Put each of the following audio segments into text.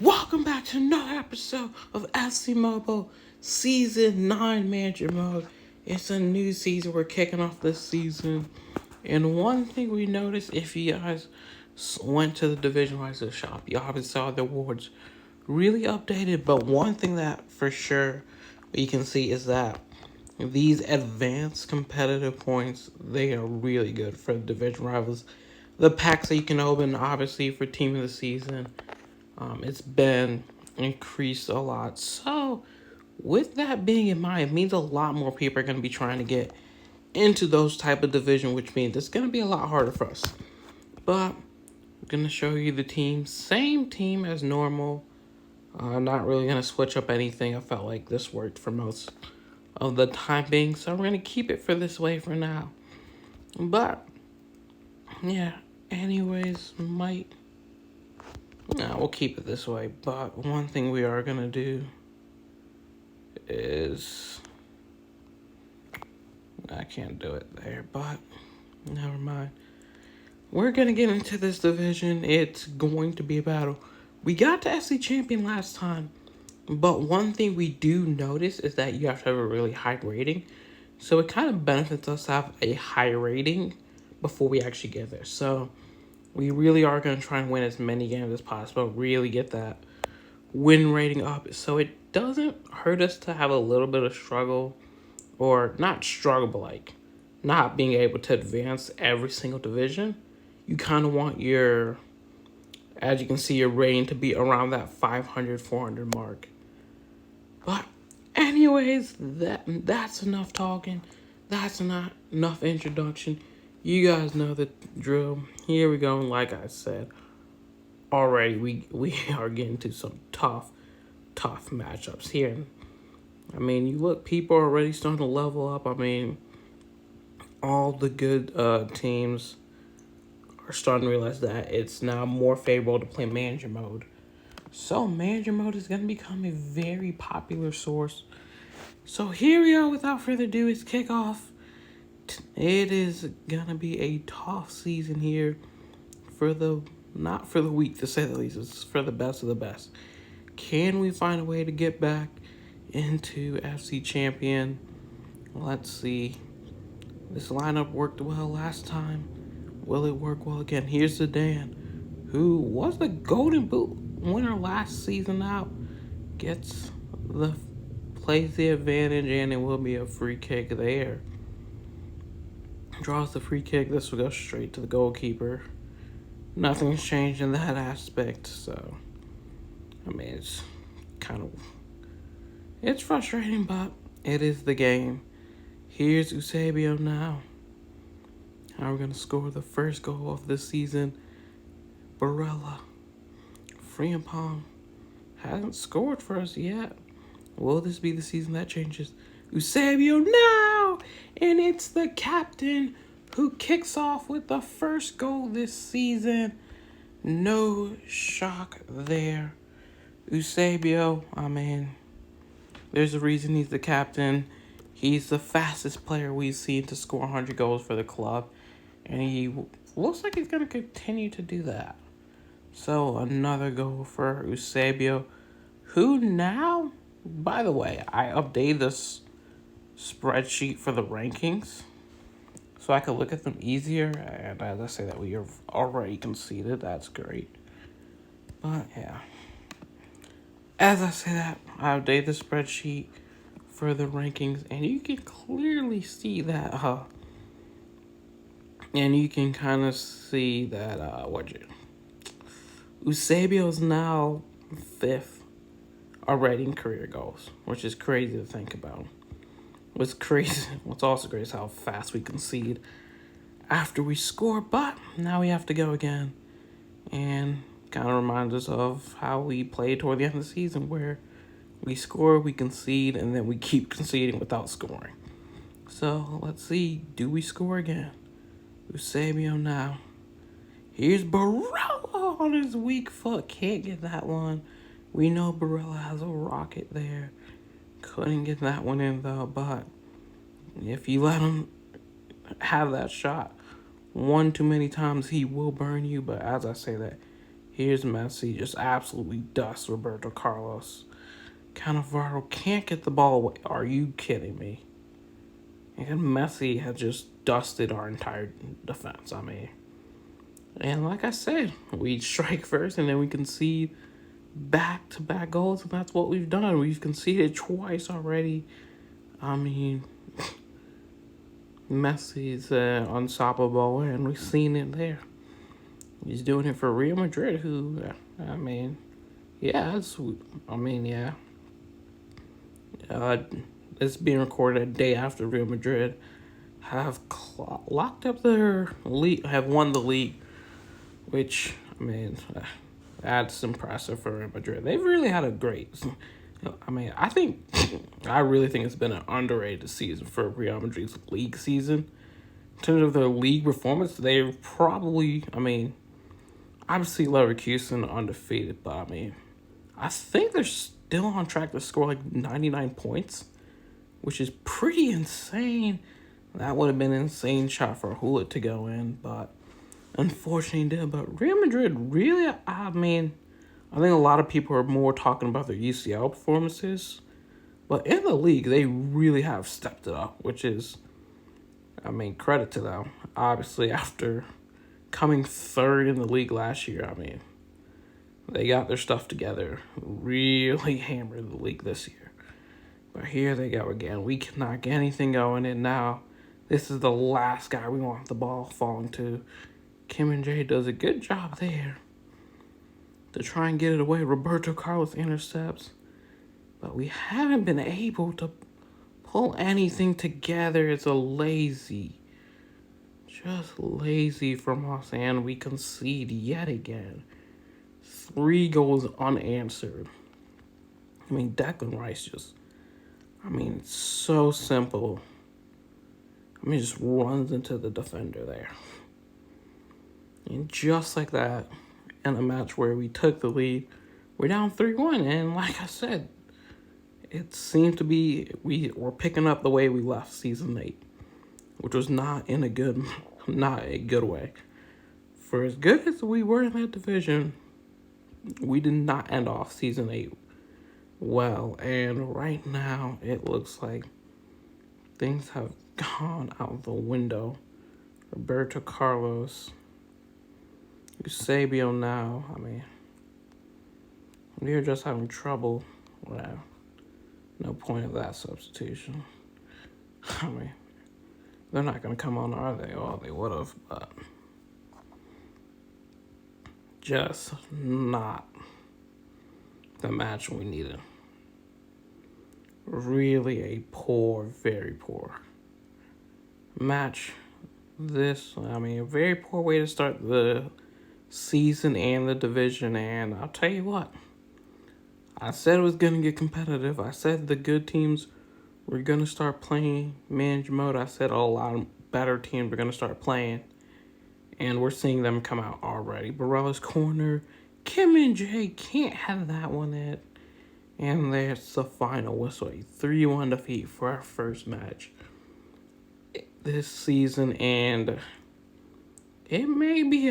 Welcome back to another episode of FC Mobile Season 9 Manager Mode. It's a new season. We're kicking off this season. And one thing we noticed, if you guys went to the Division Riser shop, you obviously saw the awards really updated. But one thing that for sure you can see is that these advanced competitive points, they are really good for the division rivals. The packs that you can open, obviously, for Team of the Season, it's been increased a lot. So, with that being in mind, it means a lot more people are going to be trying to get into those type of division, which means it's going to be a lot harder for us. But I'm going to show you the team. Same team as normal. I'm not really going to switch up anything. I felt like this worked for most of the time being. So, we're going to keep it for this way for now. But, yeah. Anyways, we'll keep it this way. But one thing we are going to do is... I can't do it there, but never mind. We're going to get into this division. It's going to be a battle. We got to FC Champion last time, but one thing we do notice is that you have to have a really high rating. So it kind of benefits us to have a high rating before we actually get there. So we really are going to try and win as many games as possible, really get that win rating up so it doesn't hurt us to have a little bit of struggle, or not struggle, but like not being able to advance every single division. You kind of want your, as you can see, your rating to be around that 500, 400 mark. But anyways, that's enough talking. That's not enough introduction. You guys know the drill. Here we go. And like I said already, we are getting to some tough matchups here. I mean, you look, people are already starting to level up. I mean, all the good teams are starting to realize that it's now more favorable to play manager mode. So manager mode is going to become a very popular source. So here we are, without further ado, it's kickoff. It is going to be a tough season here not for the weak, to say the least. It's for the best of the best. Can we find a way to get back into FC Champion? Let's see. This lineup worked well last time. Will it work well again? Here's Zidane, who was the Golden Boot winner last season out. Plays the advantage, and it will be a free kick there. Draws the free kick. This will go straight to the goalkeeper. Nothing's changed in that aspect, so I mean, it's frustrating, but it is the game. Here's Eusebio now. How we're going to score the first goal of this season. Barella. Frimpong hasn't scored for us yet. Will this be the season that changes? Eusebio now! And it's the captain who kicks off with the first goal this season. No shock there. Eusebio, I mean, there's a reason he's the captain. He's the fastest player we've seen to score 100 goals for the club. And he looks like he's going to continue to do that. So another goal for Eusebio, who now, by the way, I updated this spreadsheet for the rankings so I could look at them easier. And as I say that, we have already conceded. That's great. But yeah, as I say that, I updated the spreadsheet for the rankings, and you can clearly see that, and you can kind of see that, Eusebio's now 5th already in career goals, which is crazy to think about. What's also great is how fast we concede after we score, but now we have to go again, and kind of reminds us of how we played toward the end of the season, where we score, we concede, and then we keep conceding without scoring. So, let's see. Do we score again? Eusebio now. Here's Barella on his weak foot. Can't get that one. We know Barella has a rocket there. Couldn't get that one in, though. But if you let him have that shot one too many times, he will burn you. But as I say that, Here's Messi just absolutely dusts Roberto Carlos. Cannavaro can't get the ball away. Are you kidding me? And Messi has just dusted our entire defense. I mean, and like I said, we strike first and then we concede back-to-back goals, and that's what we've done. We've conceded twice already. I mean, Messi's unstoppable, and we've seen it there. He's doing it for Real Madrid, who, I mean, yeah, yeah. Uh, it's being recorded a day after Real Madrid have locked up their league, have won the league, which, I mean, that's impressive for Real Madrid. They've really had a great, I really think it's been an underrated season for Real Madrid's league season. In terms of their league performance, they've probably, obviously Leverkusen undefeated, but I think they're still on track to score like 99 points, which is pretty insane. That would have been an insane shot for Hullet to go in, but unfortunately he did. But Real Madrid really, I think a lot of people are more talking about their UCL performances. But in the league, they really have stepped it up, which is, credit to them. Obviously, after coming third in the league last year, they got their stuff together, really hammered the league this year. But here they go again. We cannot get anything going, and now this is the last guy we want the ball falling to. Kim and Jay does a good job there to try and get it away. Roberto Carlos intercepts, but we haven't been able to pull anything together. It's just lazy from us, and we concede yet again. 3 goals unanswered. Declan Rice it's so simple. Just runs into the defender there. And just like that, in a match where we took the lead, we're down 3-1. And like I said, it seemed to be we were picking up the way we left season 8, which was not a good way. For as good as we were in that division, we did not end off season 8 well. And right now, it looks like things have gone out the window. Roberto Carlos, Eusebio now, we're just having trouble. Well, no point of that substitution. They're not going to come on, are they? Oh, they would have, but just not the match we needed. Really a very poor match. A very poor way to start the season and the division. And I'll tell you what, I said it was going to get competitive. I said the good teams were going to start playing manage mode. I said a lot of better teams were going to start playing. And we're seeing them come out already. Barella's corner. Kim and Jay can't have that one in. And there's the final whistle. A 3-1 defeat for our first match this season. And it may be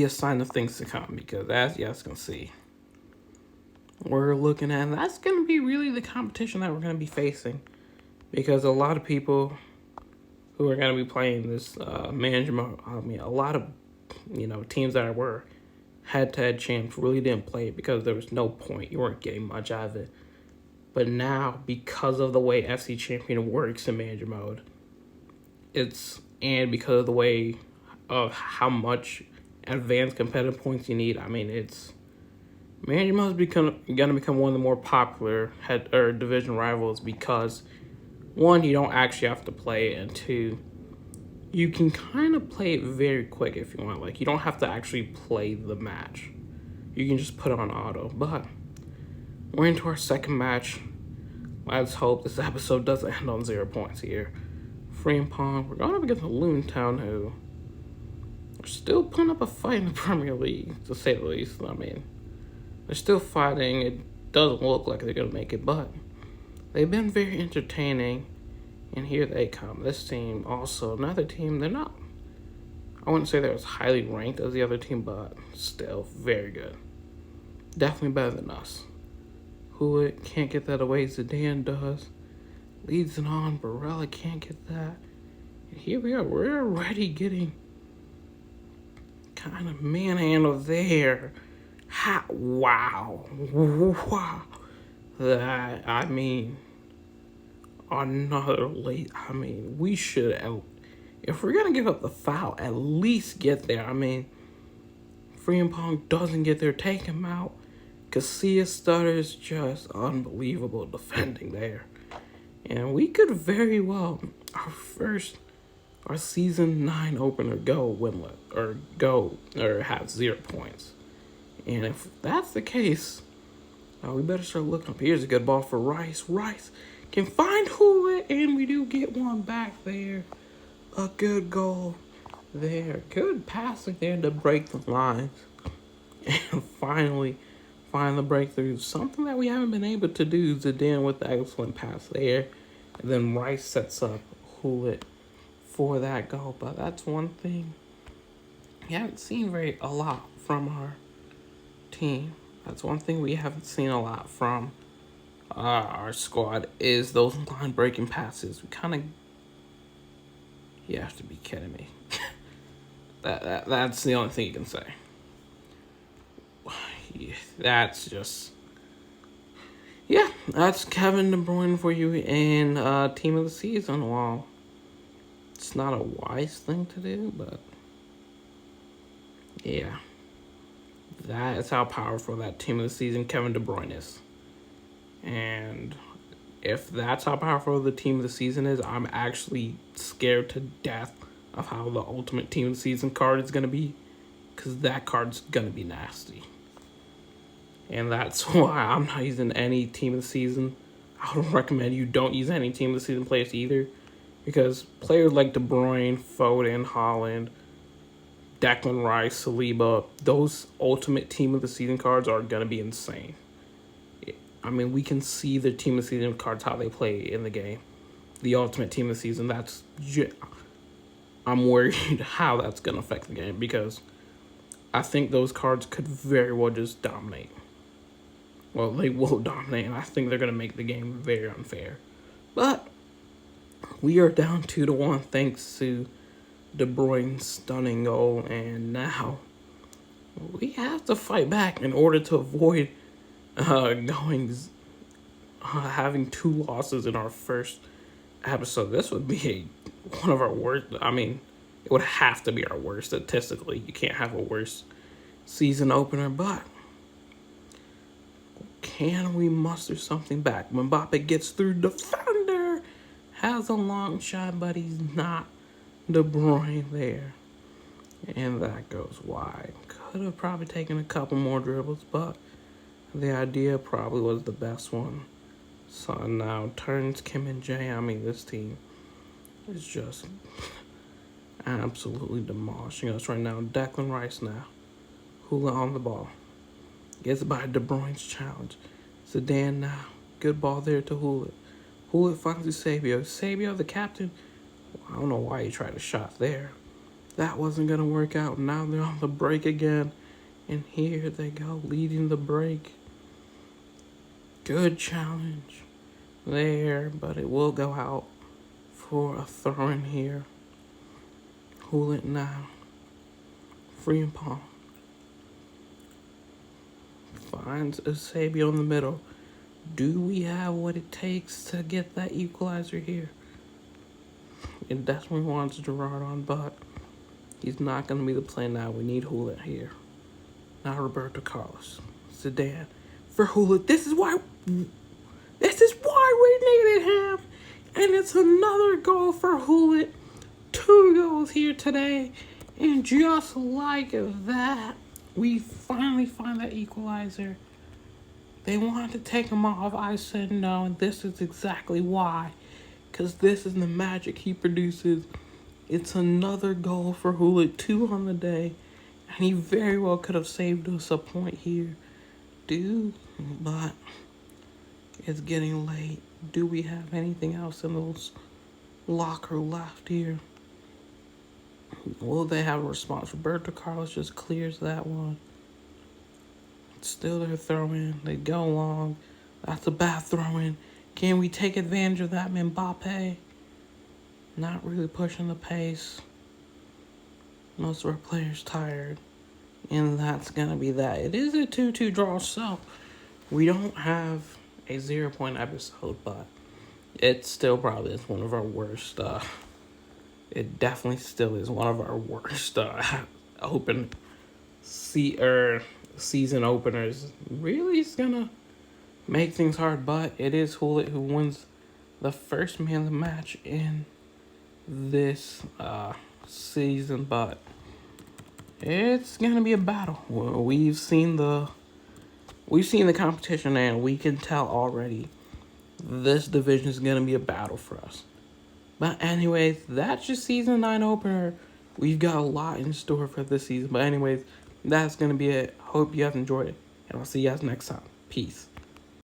a sign of things to come. Because as you guys can see, we're looking at, that's going to be really the competition that we're going to be facing. Because a lot of people who are going to be playing this management, a lot of teams that were head-to-head champs really didn't play it because there was no point. You weren't getting much out of it. But now, because of the way FC Champion works in manager mode, and because of the way of how much advanced competitive points you need, manager mode is going to become one of the more popular division rivals because, one, you don't actually have to play it, and two, you can kind of play it very quick if you want. Like, you don't have to actually play the match. You can just put it on auto. But we're into our second match. Let's hope this episode doesn't end on 0 points here. Frimpong, we're going up against Luton, who are still putting up a fight in the Premier League, to say the least. They're still fighting. It doesn't look like they're going to make it, but they've been very entertaining. And here they come. This team, also another team, they're not I wouldn't say they're as highly ranked as the other team, but still very good. Definitely better than us. Hulit can't get that away. Zidane does. Leads it on. Barella can't get that. And here we are. We're already getting kind of manhandled there. Wow. Wow. That, I mean, another late. I mean, we should, if we're going to give up the foul, at least get there. I mean, Frimpong doesn't get there, take him out. Casillas stutters, just unbelievable defending there. And we could very well, our season 9 opener go winless, or have 0 points. And if that's the case, we better start looking up. Here's a good ball for Rice. Rice can find Hulit, and we do get one back there. A good goal there. Good passing there to break the lines. And finally find the breakthrough. Something that we haven't been able to do. Zidane with the excellent pass there. And then Rice sets up Hulit for that goal. But that's one thing we haven't seen a lot from our team. That's one thing we haven't seen a lot from our squad is those line breaking passes. We kind of, you have to be kidding me. That's the only thing you can say. That's just, yeah, that's Kevin De Bruyne for you in team of the season. Well, it's not a wise thing to do, but yeah, that is how powerful that team of the season Kevin De Bruyne is. And if that's how powerful the team of the season is, I'm actually scared to death of how the ultimate team of the season card is going to be, because that card's going to be nasty. And that's why I'm not using any team of the season. I would recommend you don't use any team of the season players either, because players like De Bruyne, Foden, Haaland, Declan Rice, Saliba, those ultimate team of the season cards are going to be insane. I mean, we can see the team of the season cards, how they play in the game. The ultimate team of the season, I'm worried how that's going to affect the game, because I think those cards could very well just dominate. Well, they will dominate, and I think they're going to make the game very unfair. But we are down 2-1 thanks to De Bruyne's stunning goal, and now we have to fight back in order to avoid having 2 losses in our first episode. This would be one of our worst. I mean, it would have to be our worst statistically. You can't have a worse season opener, but can we muster something back? Mbappe gets through defender, has a long shot, but he's not De Bruyne there. And that goes wide. Could have probably taken a couple more dribbles, but the idea probably was the best one. So now turns Kim and Jay. I mean, this team is just absolutely demolishing us right now. Declan Rice now. Hula on the ball. Gets by De Bruyne's challenge. Zidane now. Good ball there to Hula. Hula finds Eusebio. Eusebio, the captain. I don't know why he tried a shot there. That wasn't going to work out. Now they're on the break again. And here they go, leading the break. Good challenge there, but it will go out for a throw-in here. Hulit now. Frimpong finds Eusebio in the middle. Do we have what it takes to get that equalizer here? It definitely wants Gerard on, but he's not going to be the play now. We need Hulit here. Now Roberto Carlos. Zidane for Hulit. This is why we needed him. And it's another goal for Hulit. 2 goals here today. And just like that, we finally find that equalizer. They wanted to take him off. I said no, and this is exactly why. Because this is the magic he produces. It's another goal for Hulit, 2 on the day. And he very well could have saved us a point here. But it's getting late. Do we have anything else in those locker left here? Will they have a response? Roberto Carlos just clears that one. Still their throw in. They go long. That's a bad throw in. Can we take advantage of that, Mbappe? Not really pushing the pace. Most of our players tired. And that's going to be that. It is a 2-2 draw, so we don't have a 0-point episode, but it still probably is one of our worst. It definitely still is one of our worst season openers. Really is going to make things hard, but it is Hulit who wins the first man of the match in this season, but it's gonna be a battle. We've seen the competition, and we can tell already this division is gonna be a battle for us. But anyways, that's your season 9 opener. We've got a lot in store for this season. But anyways, that's gonna be it. Hope you guys enjoyed it, and I'll see you guys next time. Peace.